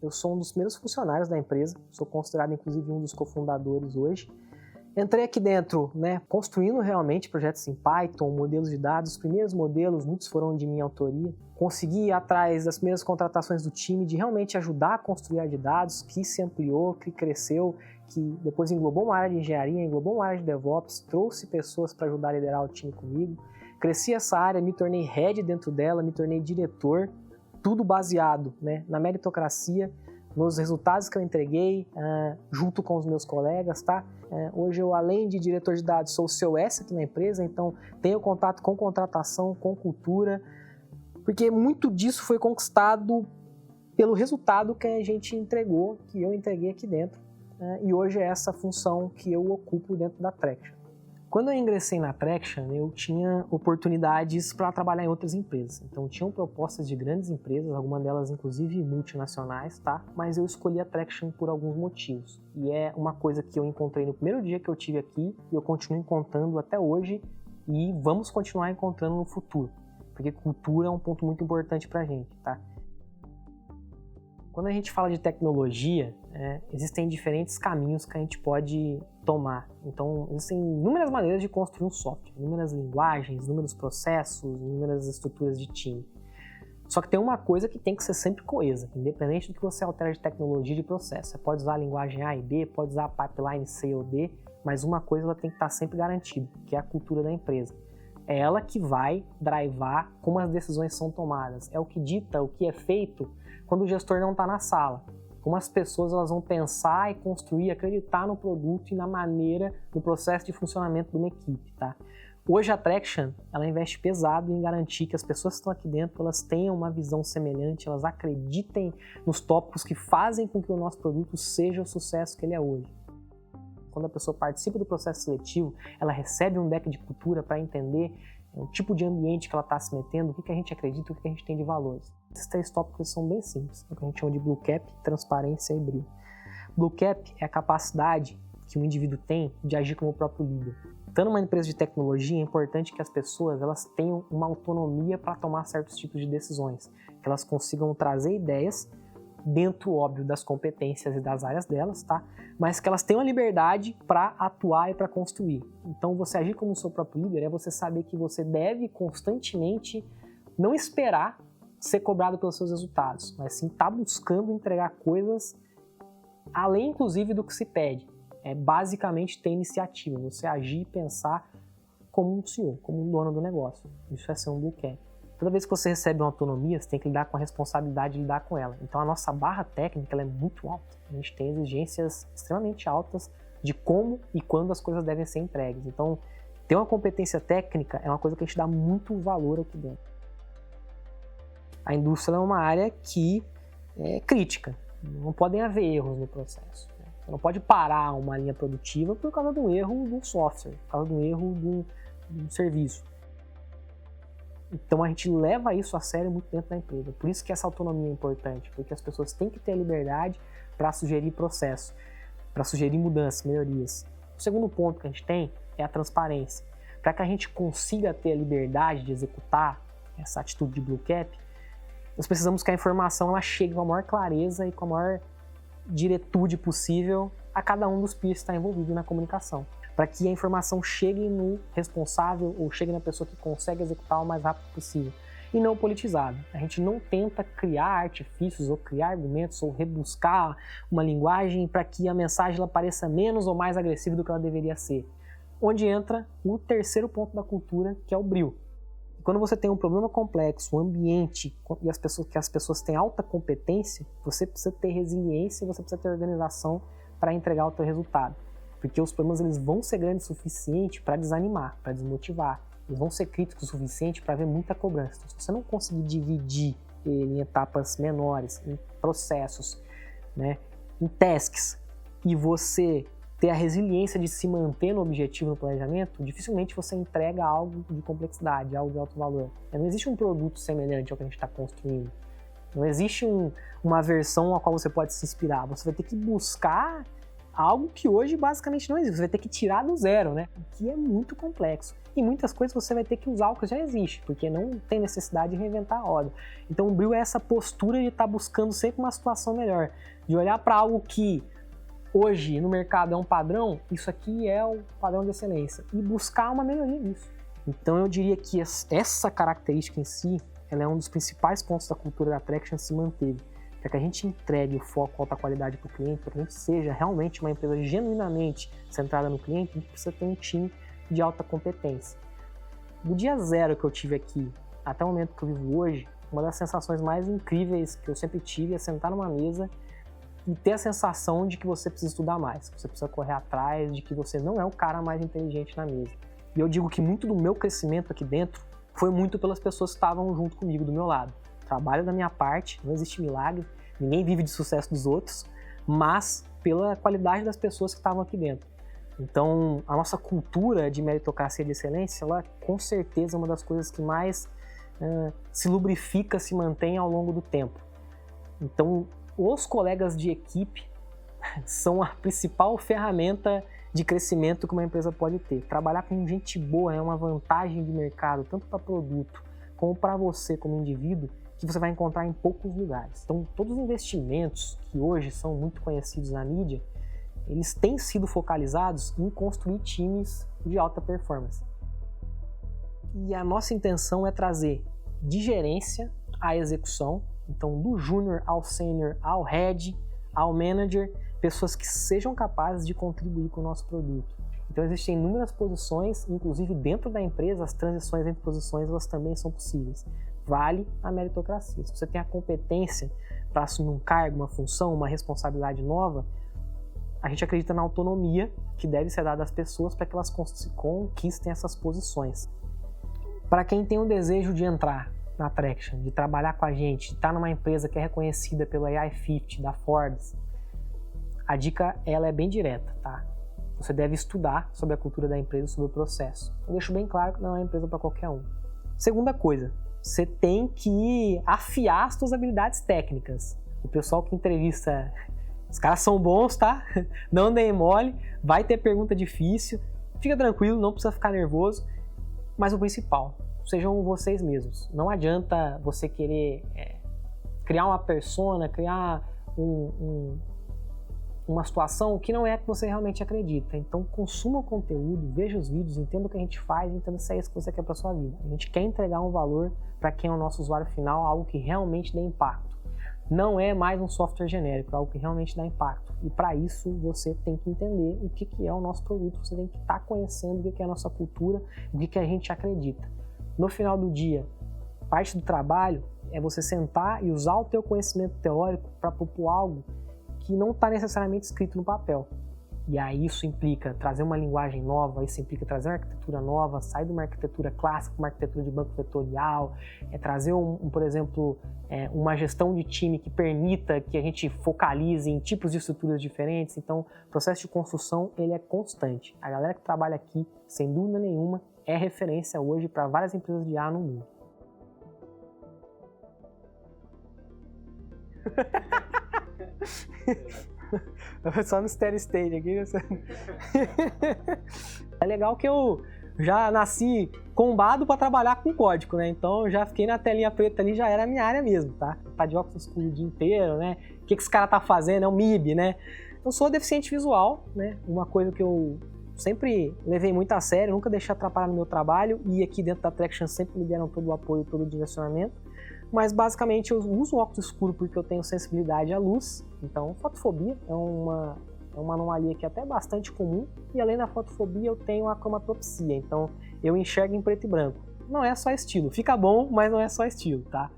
eu sou um dos primeiros funcionários da empresa, sou considerado inclusive um dos cofundadores hoje. Entrei aqui dentro, construindo realmente projetos em Python, modelos de dados, os primeiros modelos, muitos foram de minha autoria. Consegui ir atrás das primeiras contratações do time, de realmente ajudar a construir a área de dados, que se ampliou, que cresceu, que depois englobou uma área de engenharia, englobou uma área de DevOps, trouxe pessoas para ajudar a liderar o time comigo. Cresci essa área, me tornei head dentro dela, me tornei diretor, tudo baseado na meritocracia, nos resultados que eu entreguei, junto com os meus colegas, tá? Hoje eu, além de diretor de dados, sou o COS aqui na empresa, então tenho contato com contratação, com cultura, porque muito disso foi conquistado pelo resultado que a gente entregou, que eu entreguei aqui dentro, e hoje é essa função que eu ocupo dentro da Traction. Quando eu ingressei na Traction, eu tinha oportunidades para trabalhar em outras empresas. Então, tinham propostas de grandes empresas, algumas delas inclusive multinacionais, tá? Mas eu escolhi a Traction por alguns motivos. E é uma coisa que eu encontrei no primeiro dia que eu tive aqui, e eu continuo encontrando até hoje, e vamos continuar encontrando no futuro. Porque cultura é um ponto muito importante para a gente, tá? Quando a gente fala de tecnologia, existem diferentes caminhos que a gente pode tomar. Então, existem inúmeras maneiras de construir um software, inúmeras linguagens, inúmeros processos, inúmeras estruturas de time. Só que tem uma coisa que tem que ser sempre coesa, independente do que você altera de tecnologia e de processo. Você pode usar a linguagem A e B, pode usar a pipeline C ou D, mas uma coisa ela tem que estar sempre garantida, que é a cultura da empresa. É ela que vai drivar como as decisões são tomadas. É o que dita o que é feito quando o gestor não está na sala. Como as pessoas elas vão pensar e construir, acreditar no produto e na maneira, no processo de funcionamento de uma equipe, tá? Hoje a Traction, ela investe pesado em garantir que as pessoas que estão aqui dentro, elas tenham uma visão semelhante, elas acreditem nos tópicos que fazem com que o nosso produto seja o sucesso que ele é hoje. Quando a pessoa participa do processo seletivo, ela recebe um deck de cultura para entender o tipo de ambiente que ela está se metendo, o que a gente acredita, o que a gente tem de valores. Esses 3 tópicos são bem simples, é o que a gente chama de Blue Cap, transparência e brilho. Blue Cap é a capacidade que o indivíduo tem de agir como o próprio líder. Estando numa empresa de tecnologia, é importante que as pessoas elas tenham uma autonomia para tomar certos tipos de decisões, que elas consigam trazer ideias dentro, óbvio, das competências e das áreas delas, tá? Mas que elas tenham a liberdade para atuar e para construir. Então, você agir como o seu próprio líder é você saber que você deve constantemente não esperar ser cobrado pelos seus resultados, mas sim estar buscando entregar coisas além, inclusive, do que se pede. É basicamente ter iniciativa, você agir e pensar como um CEO, como um dono do negócio. Isso é ser um Blue Cap. Toda vez que você recebe uma autonomia, você tem que lidar com a responsabilidade de lidar com ela. Então a nossa barra técnica ela é muito alta. A gente tem exigências extremamente altas de como e quando as coisas devem ser entregues. Então, ter uma competência técnica é uma coisa que a gente dá muito valor aqui dentro. A indústria é uma área que é crítica. Não podem haver erros no processo. Você não pode parar uma linha produtiva por causa de um erro de um software, por causa de um erro de um serviço. Então a gente leva isso a sério muito dentro da empresa. Por isso que essa autonomia é importante, porque as pessoas têm que ter a liberdade para sugerir processo, para sugerir mudanças, melhorias. O segundo ponto que a gente tem é a transparência. Para que a gente consiga ter a liberdade de executar essa atitude de Blue Cap, nós precisamos que a informação ela chegue com a maior clareza e com a maior diretude possível a cada um dos peers que está envolvido na comunicação, para que a informação chegue no responsável ou chegue na pessoa que consegue executar o mais rápido possível e não politizado. A gente não tenta criar artifícios ou criar argumentos ou rebuscar uma linguagem para que a mensagem ela pareça menos ou mais agressiva do que ela deveria ser. Onde entra o terceiro ponto da cultura, que é o brilho. Quando você tem um problema complexo, um ambiente e as pessoas têm alta competência, você precisa ter resiliência, você precisa ter organização para entregar o teu resultado. Porque os problemas eles vão ser grandes o suficiente para desanimar, para desmotivar. Eles vão ser críticos o suficiente para haver muita cobrança. Então, se você não conseguir dividir ele em etapas menores, em processos, em tasks, e você ter a resiliência de se manter no objetivo, no planejamento, dificilmente você entrega algo de complexidade, algo de alto valor. Não existe um produto semelhante ao que a gente está construindo. Não existe uma versão a qual você pode se inspirar. Você vai ter que buscar algo que hoje basicamente não existe. Você vai ter que tirar do zero, né? O que é muito complexo. E muitas coisas você vai ter que usar o que já existe, porque não tem necessidade de reinventar a roda. Então o Brio é essa postura de estar buscando sempre uma situação melhor, de olhar para algo que hoje no mercado é um padrão, isso aqui é o padrão de excelência, e buscar uma melhoria nisso. Então eu diria que essa característica em si, ela é um dos principais pontos da cultura da Traction se manteve. Para que a gente entregue o foco alta qualidade para o cliente, para que a gente seja realmente uma empresa genuinamente centrada no cliente, a gente precisa ter um time de alta competência. Do dia zero que eu tive aqui até o momento que eu vivo hoje, uma das sensações mais incríveis que eu sempre tive é sentar numa mesa e ter a sensação de que você precisa estudar mais, que você precisa correr atrás, de que você não é o cara mais inteligente na mesa. E eu digo que muito do meu crescimento aqui dentro foi muito pelas pessoas que estavam junto comigo, do meu lado. Trabalho da minha parte, não existe milagre, ninguém vive de sucesso dos outros, mas pela qualidade das pessoas que estavam aqui dentro. Então, a nossa cultura de meritocracia e de excelência, ela com certeza é uma das coisas que mais se lubrifica, se mantém ao longo do tempo. Então, os colegas de equipe são a principal ferramenta de crescimento que uma empresa pode ter. Trabalhar com gente boa é uma vantagem de mercado, tanto para produto como para você como indivíduo, que você vai encontrar em poucos lugares. Então, todos os investimentos que hoje são muito conhecidos na mídia, eles têm sido focalizados em construir times de alta performance. E a nossa intenção é trazer de gerência à execução, então do júnior ao sênior, ao head, ao manager, pessoas que sejam capazes de contribuir com o nosso produto. Então existem inúmeras posições, inclusive dentro da empresa, as transições entre posições elas também são possíveis. Vale a meritocracia. Se você tem a competência para assumir um cargo, uma função, uma responsabilidade nova, a gente acredita na autonomia que deve ser dada às pessoas para que elas conquistem essas posições. Para quem tem o desejo de entrar na Traction, de trabalhar com a gente, de estar numa empresa que é reconhecida pela AI50, da Forbes, a dica ela é bem direta, tá? Você deve estudar sobre a cultura da empresa, sobre o processo. Eu deixo bem claro que não é uma empresa para qualquer um. Segunda coisa, você tem que afiar as suas habilidades técnicas. O pessoal que entrevista, os caras são bons, tá? Não deem mole, vai ter pergunta difícil, fica tranquilo, não precisa ficar nervoso. Mas o principal, sejam vocês mesmos. Não adianta você querer criar uma persona, criar uma situação que não é a que você realmente acredita. Então consuma o conteúdo, veja os vídeos, entenda o que a gente faz, entenda se é isso que você quer para sua vida. A gente quer entregar um valor para quem é o nosso usuário final, algo que realmente dê impacto. Não é mais um software genérico, é algo que realmente dá impacto. E para isso você tem que entender o que é o nosso produto, você tem que estar conhecendo o que é a nossa cultura, o que a gente acredita. No final do dia, parte do trabalho é você sentar e usar o teu conhecimento teórico para propor algo que não está necessariamente escrito no papel. E aí isso implica trazer uma linguagem nova, isso implica trazer uma arquitetura nova, sair de uma arquitetura clássica, uma arquitetura de banco vetorial, trazer, por exemplo, uma gestão de time que permita que a gente focalize em tipos de estruturas diferentes. Então, o processo de construção ele é constante. A galera que trabalha aqui, sem dúvida nenhuma, é referência hoje para várias empresas de IA no mundo. Só no steady state aqui. É legal que eu já nasci combado para trabalhar com código, né? Então eu já fiquei na telinha preta ali, já era a minha área mesmo, tá? Tá de óculos escuros o dia inteiro, né? O que esse cara tá fazendo? É um MIB, né? Eu sou deficiente visual, né? Uma coisa que eu sempre levei muito a sério, nunca deixei atrapalhar no meu trabalho, e aqui dentro da Traction sempre me deram todo o apoio, todo o direcionamento. Mas basicamente eu uso óculos escuro porque eu tenho sensibilidade à luz, então fotofobia é uma anomalia que é até bastante comum, e além da fotofobia eu tenho a cromatopsia, então eu enxergo em preto e branco. Não é só estilo, fica bom, mas não é só estilo, tá?